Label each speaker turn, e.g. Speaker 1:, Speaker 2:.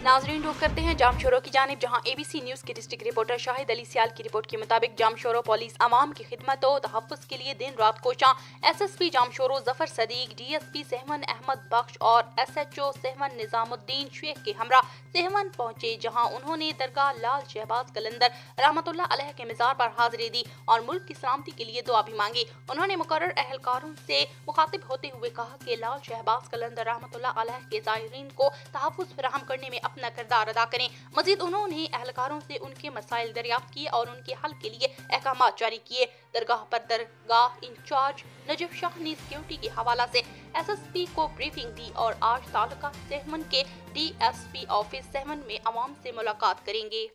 Speaker 1: नाजरीन रुख करते हैं जामशोरों की जानिब, जहां एबीसी न्यूज के डिस्ट्रिक्ट रिपोर्टर शाहिद अली सियाल की रिपोर्ट के मुताबिक जामशोरों पुलिस आवाम की खिदमत और तहफ़्फ़ुज़ के लिए दिन रात कोशां। एसएसपी जामशोरों जफर सदीक, डीएसपी सहमन अहमद बख्श और एसएचओ सहमन निजामुद्दीन शेख के हमरा सहमन पहुंचे, जहां उन्होंने दरगाह लाल शहबाज कलंदर रहमतुल्लाह अलैह के मज़ार पर हाजिरी दी और मुल्क की सलामती के लिए दुआ भी मांगी। उन्होंने मुकर्रर अहलकारों से मुखातिब होते हुए कहा कि लाल शहबाज कलंदर रहमतुल्लाह अलैह के ज़ायरीन को तहफ़्फ़ुज़ फराहम करने में अपना किरदार अदा करें। मजीद उन्होंने अहलकारों से उनके मसाइल दरियाफ्त किए और उनके हल के लिए अहकाम जारी किए। दरगाह पर दरगाह इंचार्ज नजफ शाह ने सिक्योरिटी के हवाला से एसएसपी को ब्रीफिंग दी और आज तालुका सहमन के डीएसपी ऑफिस सहमन में अवाम से मुलाकात करेंगे।